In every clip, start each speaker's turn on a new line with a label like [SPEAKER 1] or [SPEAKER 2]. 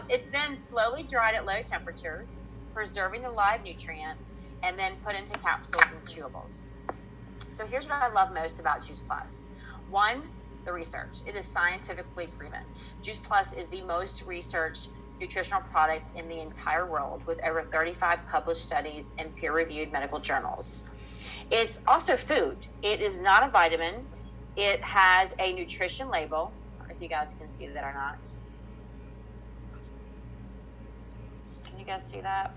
[SPEAKER 1] It's then slowly dried at low temperatures, preserving the live nutrients, and then put into capsules and chewables. So here's what I love most about Juice Plus. One, the research. It is scientifically proven. Juice Plus is the most researched nutritional product in the entire world, with over 35 published studies in peer-reviewed medical journals. It's also food. It is not a vitamin. It has a nutrition label. I don't know if you guys can see that or not. Can you guys see that?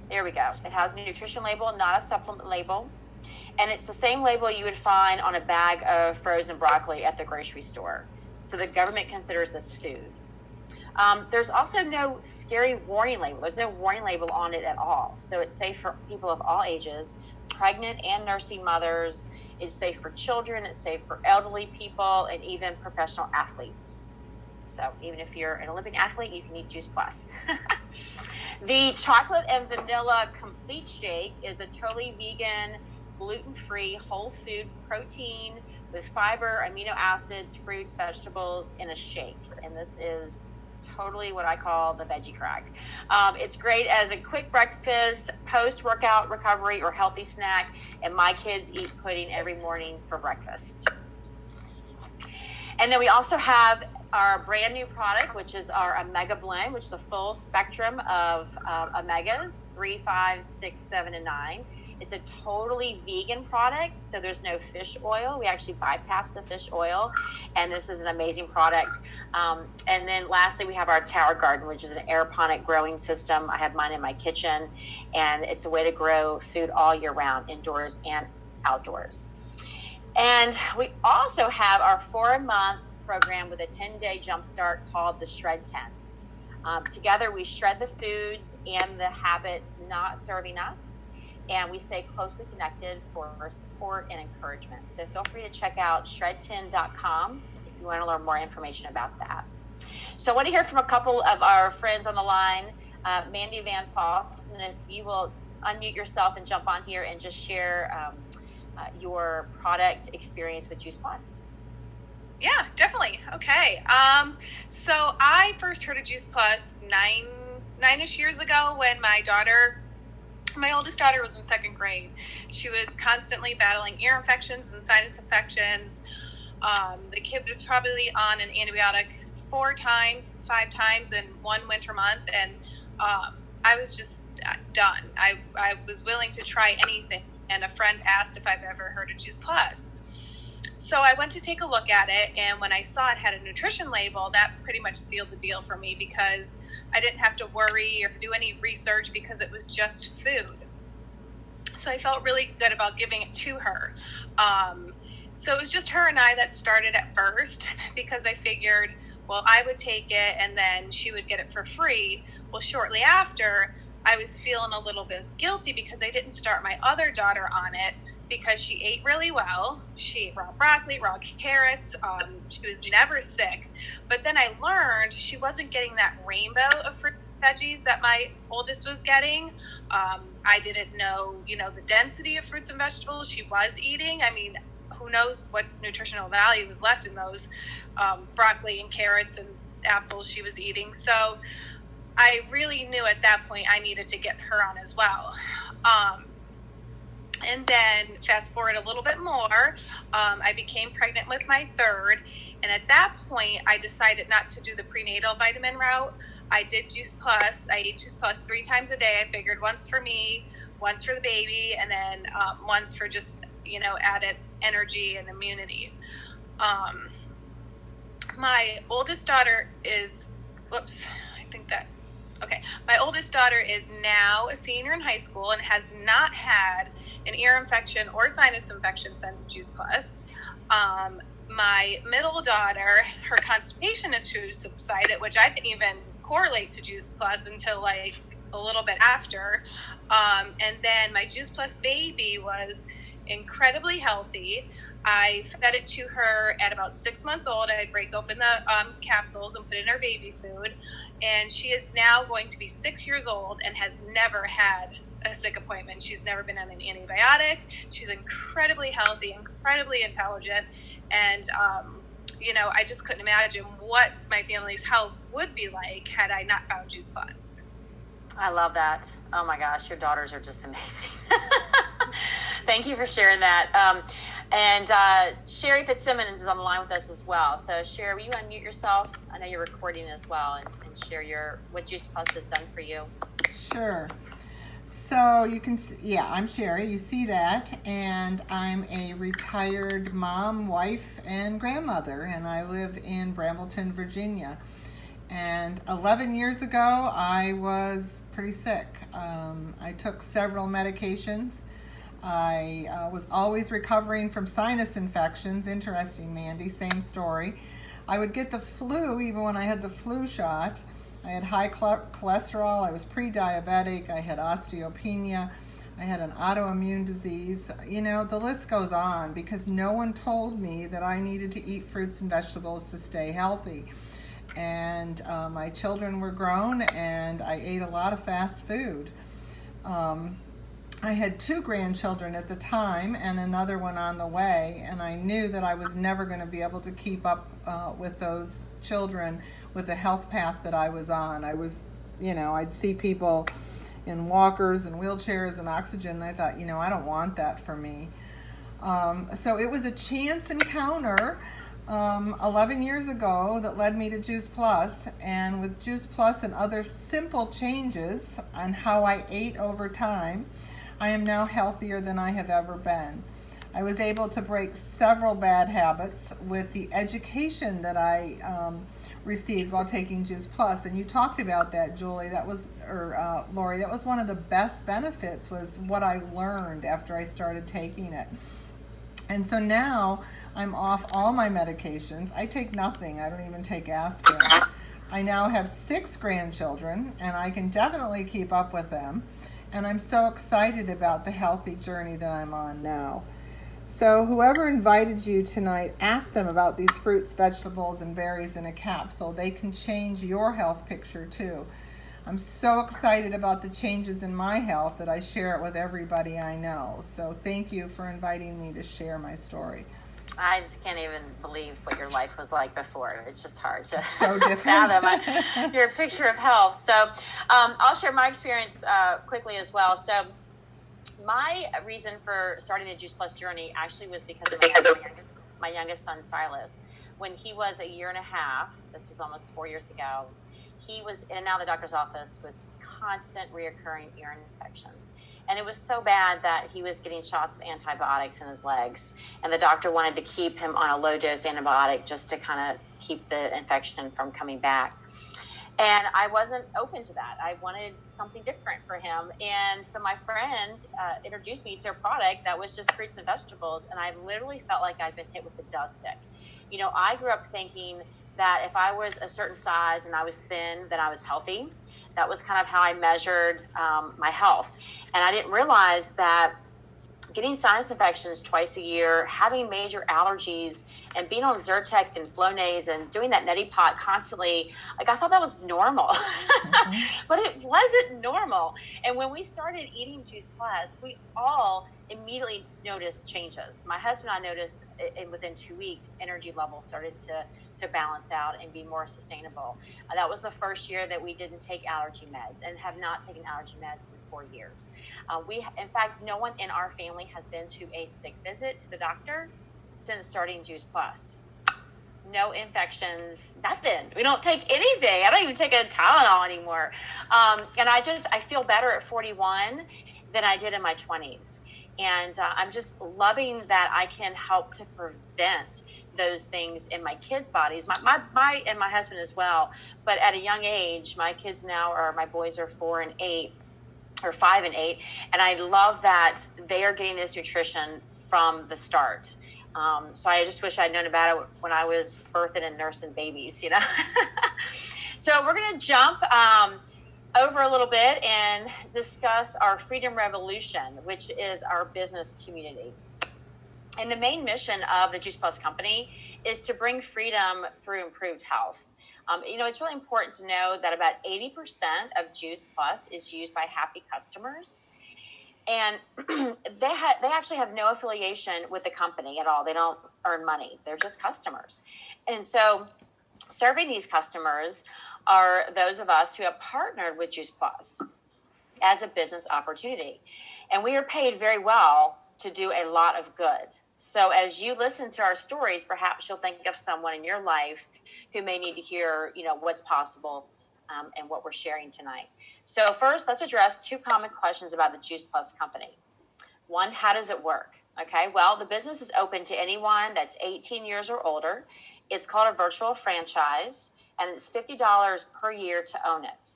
[SPEAKER 1] There we go. It has a nutrition label, not a supplement label. And it's the same label you would find on a bag of frozen broccoli at the grocery store. So the government considers this food. There's also no scary warning label. There's no warning label on it at all. So it's safe for people of all ages, pregnant and nursing mothers. It's safe for children. It's safe for elderly people and even professional athletes. So even if you're an Olympic athlete, you can eat Juice Plus. The chocolate and vanilla complete shake is a totally vegan, gluten-free, whole food protein with fiber, amino acids, fruits, vegetables in a shake. And this is totally what I call the veggie crack. It's great as a quick breakfast, post-workout recovery, or healthy snack. And my kids eat pudding every morning for breakfast. And then we also have our brand new product, which is our Omega Blend, which is a full spectrum of omegas, 3, 5, 6, 7, and 9. It's a totally vegan product, so there's no fish oil. We actually bypass the fish oil, and this is an amazing product. And then lastly, we have our Tower Garden, which is an aeroponic growing system. I have mine in my kitchen, and it's a way to grow food all year round, indoors and outdoors. And we also have our 4-month program with a 10-day jumpstart called the Shred 10. Together, we shred the foods and the habits not serving us, and we stay closely connected for support and encouragement. So feel free to check out shred10.com if you want to learn more information about that. So I want to hear from a couple of our friends on the line. Mandy Van Foss, and if you will unmute yourself and jump on here and just share your product experience with Juice Plus.
[SPEAKER 2] Yeah, definitely. Okay. So I first heard of Juice Plus nine-ish years ago when my oldest daughter was in 2nd grade. She was constantly battling ear infections and sinus infections. The kid was probably on an antibiotic 4 times, 5 times in one winter month. And I was just done. I was willing to try anything. And a friend asked if I've ever heard of Juice Plus. So I went to take a look at it, and when I saw it had a nutrition label, that pretty much sealed the deal for me because I didn't have to worry or do any research because it was just food. So I felt really good about giving it to her. So it was just her and I that started at first because I figured, well, I would take it and then she would get it for free. Well, shortly after, I was feeling a little bit guilty because I didn't start my other daughter on it because she ate really well. She ate raw broccoli, raw carrots. She was never sick. But then I learned she wasn't getting that rainbow of fruit and veggies that my oldest was getting. I didn't know, the density of fruits and vegetables she was eating. I mean, who knows what nutritional value was left in those broccoli and carrots and apples she was eating. So I really knew at that point I needed to get her on as well. And then fast forward a little bit more, I became pregnant with my 3rd. And at that point, I decided not to do the prenatal vitamin route. I did Juice Plus. I ate Juice Plus 3 times a day. I figured once for me, once for the baby, and then once for just, added energy and immunity. My oldest daughter is, my oldest daughter is now a senior in high school and has not had an ear infection or sinus infection since Juice Plus. My middle daughter, her constipation issues subsided, which I didn't even correlate to Juice Plus until like a little bit after. And then my Juice Plus baby was incredibly healthy. I fed it to her at about 6 months old. I'd break open the capsules and put it in her baby food. And she is now going to be 6 years old and has never had a sick appointment. She's never been on an antibiotic. She's incredibly healthy, incredibly intelligent. And I just couldn't imagine what my family's health would be like had I not found Juice Plus.
[SPEAKER 1] I love that. Oh my gosh, your daughters are just amazing. Thank you for sharing that. And Sherry Fitzsimmons is on the line with us as well. So Sherry, will you unmute yourself? I know you're recording as well, and share what Juice Plus has done for you.
[SPEAKER 3] Sure. So you can see, yeah, I'm Sherry, you see that, and I'm a retired mom, wife, and grandmother, and I live in Brambleton, Virginia. And 11 years ago, I was pretty sick. I took several medications. I was always recovering from sinus infections. Interesting, Mandy, same story. I would get the flu even when I had the flu shot. I had high cholesterol, I was pre-diabetic, I had osteopenia, I had an autoimmune disease. The list goes on because no one told me that I needed to eat fruits and vegetables to stay healthy. And my children were grown and I ate a lot of fast food. I had 2 grandchildren at the time and another one on the way, and I knew that I was never going to be able to keep up with those children with the health path that I was on. I'd see people in walkers and wheelchairs and oxygen, and I thought, I don't want that for me. So it was a chance encounter 11 years ago that led me to Juice Plus, and with Juice Plus and other simple changes on how I ate over time, I am now healthier than I have ever been. I was able to break several bad habits with the education that I received while taking Juice Plus. And you talked about that, Julie. Lori. That was one of the best benefits, was what I learned after I started taking it. And so now I'm off all my medications. I take nothing. I don't even take aspirin. I now have 6 grandchildren, and I can definitely keep up with them. And I'm so excited about the healthy journey that I'm on now. So whoever invited you tonight, ask them about these fruits, vegetables, and berries in a capsule. They can change your health picture too. I'm so excited about the changes in my health that I share it with everybody I know. So thank you for inviting me to share my story.
[SPEAKER 1] I just can't even believe what your life was like before. It's just hard to
[SPEAKER 3] so
[SPEAKER 1] fathom your picture of health. So I'll share my experience quickly as well. So my reason for starting the Juice Plus journey actually was because of my youngest son, Silas. When he was 1.5 years, this was almost 4 years ago, he was in and out of the doctor's office with constant reoccurring ear infections. And it was so bad that he was getting shots of antibiotics in his legs. And the doctor wanted to keep him on a low dose antibiotic just to kind of keep the infection from coming back. And I wasn't open to that. I wanted something different for him. And so my friend introduced me to a product that was just fruits and vegetables. And I literally felt like I'd been hit with a dust stick. I grew up thinking that if I was a certain size and I was thin, then I was healthy. That was kind of how I measured my health. And I didn't realize that getting sinus infections twice a year, having major allergies, and being on Zyrtec and Flonase and doing that neti pot constantly, I thought that was normal. Mm-hmm. But it wasn't normal. And when we started eating Juice Plus, we all immediately noticed changes. My husband and I noticed within 2 weeks, energy level started to balance out and be more sustainable. That was the first year that we didn't take allergy meds and have not taken allergy meds in 4 years. In fact, no one in our family has been to a sick visit to the doctor since starting Juice Plus. No infections, nothing. We don't take anything. I don't even take a Tylenol anymore. And I feel better at 41 than I did in my 20s. And I'm just loving that I can help to prevent those things in my kids' bodies, my and my husband as well. But at a young age, my kids now my boys are 4 and 8, or 5 and 8, and I love that they are getting this nutrition from the start. So I just wish I'd known about it when I was birthing and nursing babies, So we're going to jump over a little bit and discuss our Freedom Revolution, which is our business community. And the main mission of the Juice Plus company is to bring freedom through improved health. It's really important to know that about 80% of Juice Plus is used by happy customers. And they actually have no affiliation with the company at all. They don't earn money. They're just customers. And so serving these customers are those of us who have partnered with Juice Plus as a business opportunity. And we are paid very well to do a lot of good. So as you listen to our stories, perhaps you'll think of someone in your life who may need to hear, what's possible and what we're sharing tonight. So first, let's address 2 common questions about the Juice Plus company. One, how does it work? Okay, well, the business is open to anyone that's 18 years or older. It's called a virtual franchise, and it's $50 per year to own it.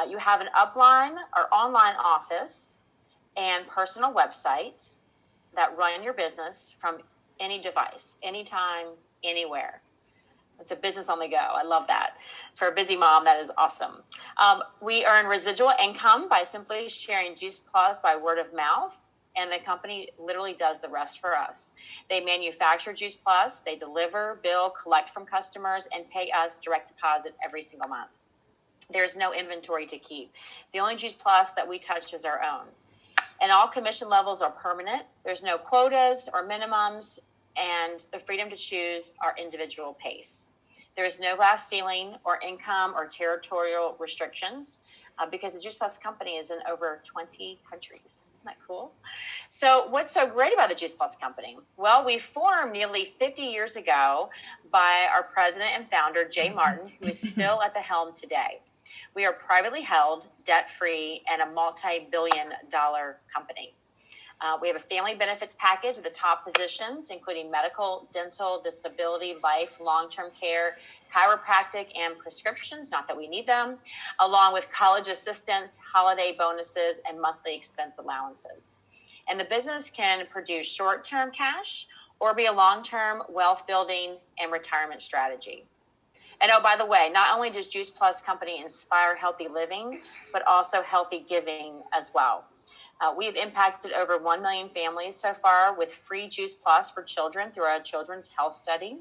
[SPEAKER 1] You have an upline or online office and personal website that run your business from any device, anytime, anywhere. It's a business on the go. I love that. For a busy mom, that is awesome. We earn residual income by simply sharing Juice Plus by word of mouth, and the company literally does the rest for us. They manufacture Juice Plus, they deliver, bill, collect from customers, and pay us direct deposit every single month. There's no inventory to keep. The only Juice Plus that we touch is our own. And all commission levels are permanent. There's no quotas or minimums, and the freedom to choose our individual pace. There is no glass ceiling or income or territorial restrictions because the Juice Plus company is in over 20 countries. Isn't that cool? So what's so great about the Juice Plus company? Well, we formed nearly 50 years ago by our president and founder, Jay Martin, who is still at the helm today. We are privately held, debt-free, and a multi-billion-dollar company. We have a family benefits package of the top positions, including medical, dental, disability, life, long-term care, chiropractic, and prescriptions, not that we need them, along with college assistance, holiday bonuses, and monthly expense allowances. And the business can produce short-term cash or be a long-term wealth building and retirement strategy. And oh, by the way, not only does Juice Plus company inspire healthy living, but also healthy giving as well. We've impacted over 1 million families so far with free Juice Plus for children through our Children's Health Study.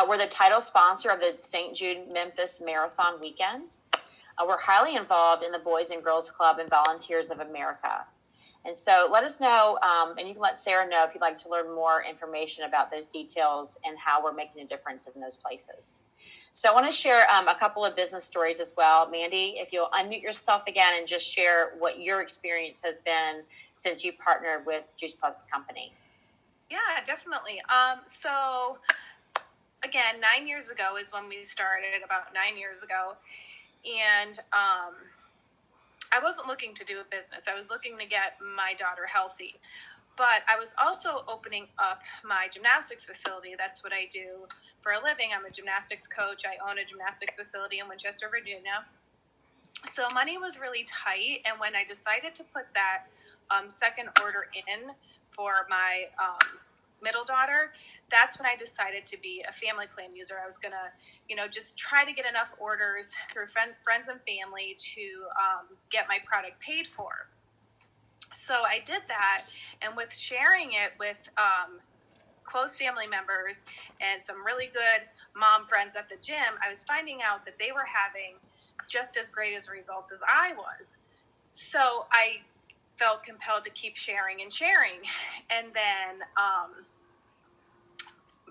[SPEAKER 1] We're the title sponsor of the St. Jude Memphis Marathon Weekend. We're highly involved in the Boys and Girls Club and Volunteers of America. And so let us know, and you can let Sarah know if you'd like to learn more information about those details and how we're making a difference in those places. So I want to share a couple of business stories as well. Mandy, if you'll unmute yourself again and just share what your experience has been since you partnered with Juice Plus company.
[SPEAKER 2] Yeah, definitely. So again, 9 years ago is when we started, about 9 years ago. And I wasn't looking to do a business. I was looking to get my daughter healthy. But I was also opening up my gymnastics facility. That's what I do for a living. I'm a gymnastics coach. I own a gymnastics facility in Winchester, Virginia. So money was really tight. And when I decided to put that second order in for my middle daughter, that's when I decided to be a family plan user. I was going to, just try to get enough orders through friends and family to get my product paid for. So I did that, and with sharing it with close family members and some really good mom friends at the gym, I was finding out that they were having just as great as results as I was. So I felt compelled to keep sharing. And then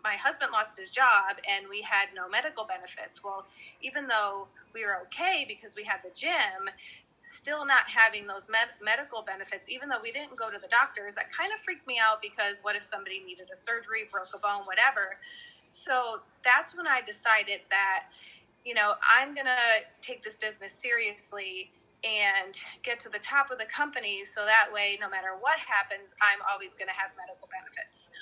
[SPEAKER 2] my husband lost his job, and we had no medical benefits. Well, even though we were okay because we had the gym, still not having those medical benefits, even though we didn't go to the doctors, that kind of freaked me out because what if somebody needed a surgery, broke a bone, whatever. So that's when I decided that, I'm going to take this business seriously and get to the top of the company. So that way, no matter what happens, I'm always going to have medical benefits.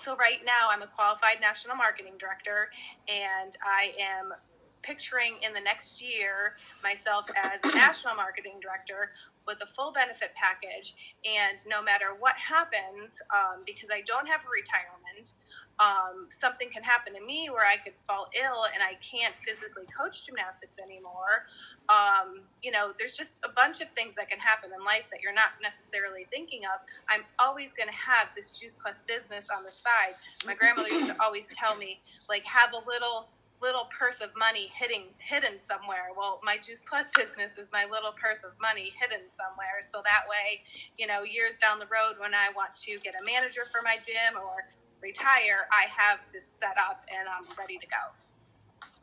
[SPEAKER 2] So right now I'm a qualified national marketing director, and I am picturing in the next year myself as a national marketing director with a full benefit package. And no matter what happens, because I don't have a retirement, something can happen to me where I could fall ill and I can't physically coach gymnastics anymore. There's just a bunch of things that can happen in life that you're not necessarily thinking of. I'm always going to have this Juice Plus business on the side. My grandmother used to always tell me, have a little little purse of money hidden somewhere. Well, my Juice Plus business is my little purse of money hidden somewhere. So that way, years down the road when I want to get a manager for my gym or retire, I have this set up and I'm ready to go.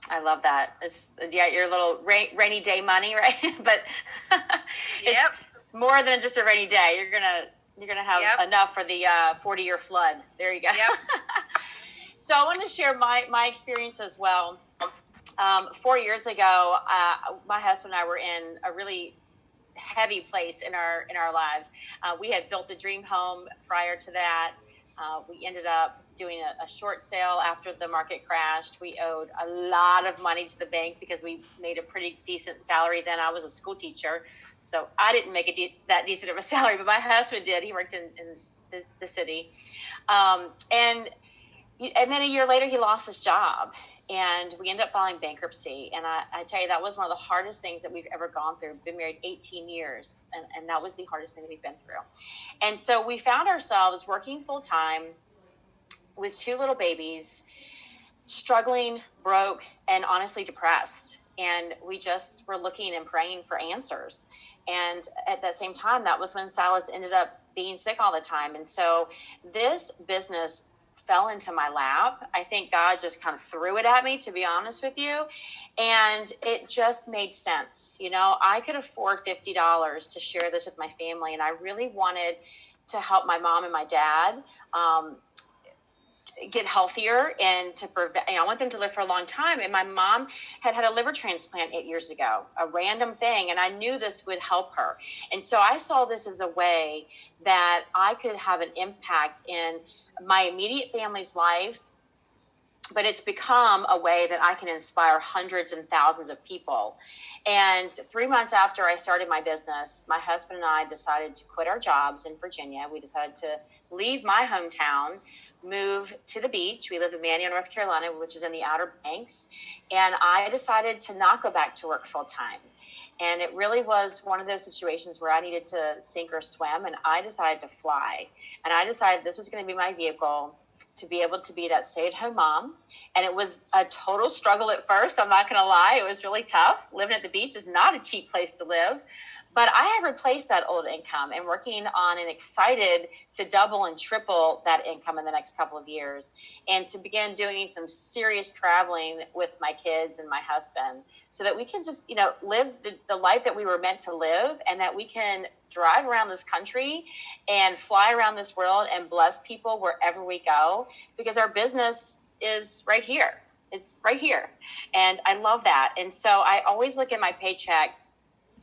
[SPEAKER 1] I love that. It's your little rainy day money, right? But it's more than just a rainy day. You're gonna have enough for the 40-year flood. There you go.
[SPEAKER 2] Yep.
[SPEAKER 1] So I want to share my experience as well. 4 years ago, my husband and I were in a really heavy place in our lives. We had built the dream home prior to that. We ended up doing a short sale after the market crashed. We owed a lot of money to the bank because we made a pretty decent salary then. I was a school teacher, so I didn't make that decent of a salary, but my husband did. He worked in the city. And then a year later, he lost his job. And we ended up filing bankruptcy. And I tell you, that was one of the hardest things that we've ever gone through. We've been married 18 years, and that was the hardest thing that we've been through. And so we found ourselves working full time with 2 little babies, struggling, broke, and honestly depressed. And we just were looking and praying for answers. And at that same time, that was when Silas ended up being sick all the time. And so this business fell into my lap. I think God just kind of threw it at me, to be honest with you. And it just made sense. I could afford $50 to share this with my family. And I really wanted to help my mom and my dad get healthier and to prevent, I want them to live for a long time. And my mom had a liver transplant 8 years ago, a random thing. And I knew this would help her. And so I saw this as a way that I could have an impact in my immediate family's life, but it's become a way that I can inspire hundreds and thousands of people. And 3 months after I started my business, my husband and I decided to quit our jobs in Virginia. We decided to leave my hometown, move to the beach. We live in Manteo, North Carolina, which is in the Outer Banks. And I decided to not go back to work full time. And it really was one of those situations where I needed to sink or swim. And I decided to fly. And I decided this was going to be my vehicle to be able to be that stay-at-home mom. And it was a total struggle at first. I'm not going to lie. It was really tough. Living at the beach is not a cheap place to live. But I have replaced that old income and working on and excited to double and triple that income in the next couple of years and to begin doing some serious traveling with my kids and my husband so that we can just, live the life that we were meant to live and that we can drive around this country and fly around this world and bless people wherever we go because our business is right here. It's right here. And I love that. And so I always look at my paycheck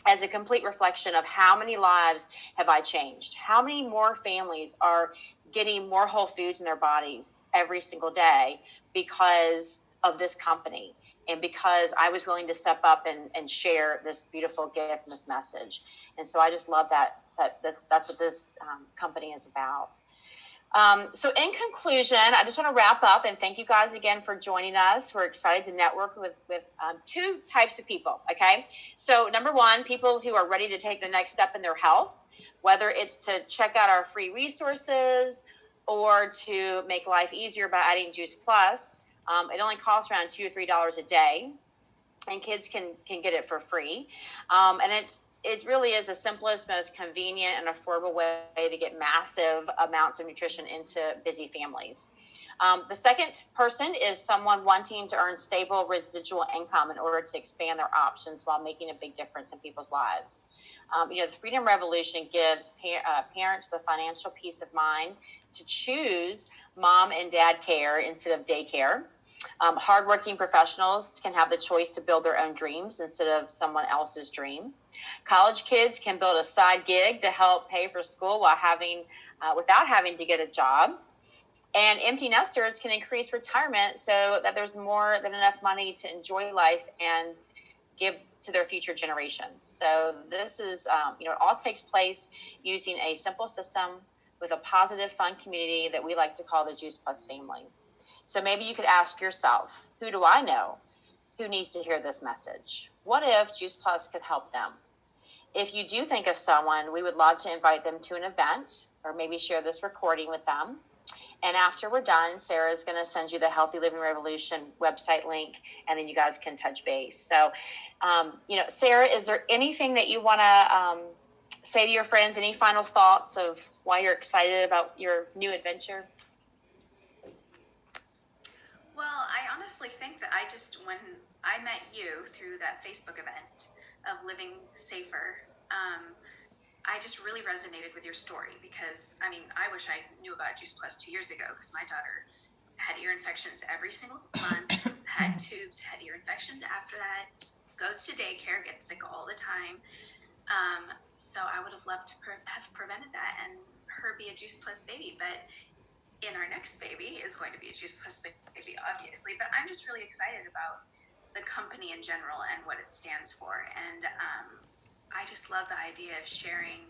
[SPEAKER 1] as a complete reflection of how many lives have I changed? How many more families are getting more whole foods in their bodies every single day because of this company and because I was willing to step up and share this beautiful gift and this message. And so I just love that's what this company is about. So in conclusion, I just want to wrap up and thank you guys again for joining us. We're excited to network with 2 types of people. Okay. So number 1, people who are ready to take the next step in their health, whether it's to check out our free resources or to make life easier by adding Juice Plus. It only costs around $2 or $3 a day and kids can get it for free. And it really is the simplest, most convenient and affordable way to get massive amounts of nutrition into busy families. The second person is someone wanting to earn stable residual income in order to expand their options while making a big difference in people's lives. The Freedom Revolution gives parents the financial peace of mind to choose mom and dad care instead of daycare. Hardworking professionals can have the choice to build their own dreams instead of someone else's dream. College kids can build a side gig to help pay for school without having to get a job. And empty nesters can increase retirement so that there's more than enough money to enjoy life and give to their future generations. So this is, it all takes place using a simple system with a positive, fun community that we like to call the Juice Plus family. So maybe you could ask yourself, who do I know who needs to hear this message? What if Juice Plus could help them? If you do think of someone, we would love to invite them to an event or maybe share this recording with them. And after we're done, Sarah's going to send you the Healthy Living Revolution website link, and then you guys can touch base. So, Sarah, is there anything that you want to say to your friends? Any final thoughts of why you're excited about your new adventure?
[SPEAKER 4] Well, I honestly think that when I met you through that Facebook event of Living Safer, I just really resonated with your story because, I wish I knew about Juice Plus 2 years ago because my daughter had ear infections every single month, had tubes, had ear infections after that, goes to daycare, gets sick all the time. So I would have loved to have prevented that and her be a Juice Plus baby, but in our next baby is going to be a Juice Plus baby, obviously. But I'm just really excited about the company in general and what it stands for. And I just love the idea of sharing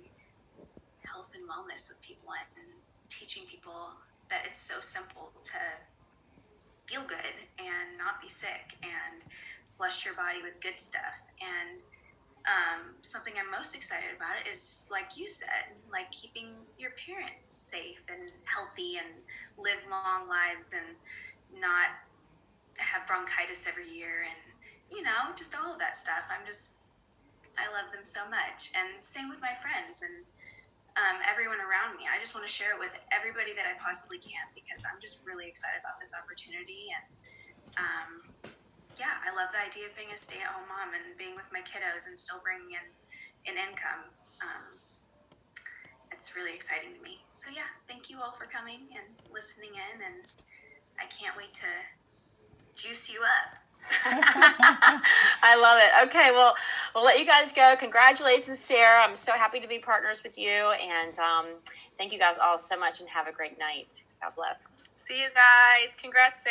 [SPEAKER 4] health and wellness with people and teaching people that it's so simple to feel good and not be sick and flush your body with good stuff. And something I'm most excited about is, like you said, like keeping your parents safe and healthy and live long lives and not have bronchitis every year and, just all of that stuff. I love them so much. And same with my friends and everyone around me. I just want to share it with everybody that I possibly can because I'm just really excited about this opportunity. And I love the idea of being a stay-at-home mom and being with my kiddos and still bringing in an income. It's really exciting to me. So thank you all for coming and listening in, and I can't wait to juice you up.
[SPEAKER 1] I love it. Okay, well, we'll let you guys go. Congratulations, Sarah. I'm so happy to be partners with you, and thank you guys all so much, and have a great night. God bless.
[SPEAKER 2] See you guys. Congrats, Sarah.